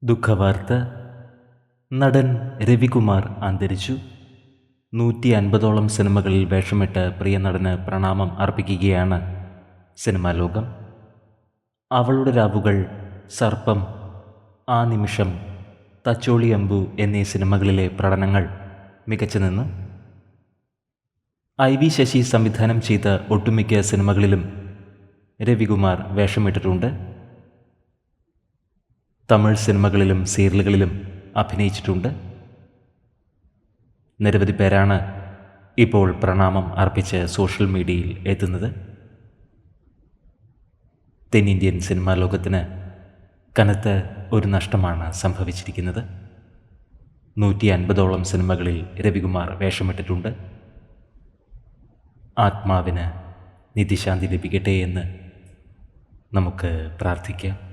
ദുഃഖവാർത്ത. നടൻ രവികുമാർ അന്തരിച്ചു. 150ഓളം സിനിമകളിൽ വേഷമിട്ട് പ്രിയ നടന് പ്രണാമം അർപ്പിക്കുകയാണ് സിനിമാ ലോകം. അവളുടെ രാവുകൾ, സർപ്പം, ആ നിമിഷം, തച്ചോളി അമ്പു എന്നീ സിനിമകളിലെ പ്രകടനങ്ങൾ മികച്ചു നിന്നു. IV ശശി സംവിധാനം ചെയ്ത ഒട്ടുമിക്ക സിനിമകളിലും രവികുമാർ വേഷമിട്ടിട്ടുണ്ട്. തമിഴ് സിനിമകളിലും സീരിയലുകളിലും അഭിനയിച്ചിട്ടുണ്ട്. നിരവധി പേരാണ് ഇപ്പോൾ പ്രണാമം അർപ്പിച്ച് സോഷ്യൽ മീഡിയയിൽ എത്തുന്നത്. തെന്നിന്ത്യൻ സിനിമാ ലോകത്തിന് കനത്ത ഒരു നഷ്ടമാണ് സംഭവിച്ചിരിക്കുന്നത്. 150ഓളം സിനിമകളിൽ രവികുമാർ വേഷമിട്ടിട്ടുണ്ട്. ആത്മാവിന് നിത്യശാന്തി ലഭിക്കട്ടെ എന്ന് നമുക്ക് പ്രാർത്ഥിക്കാം.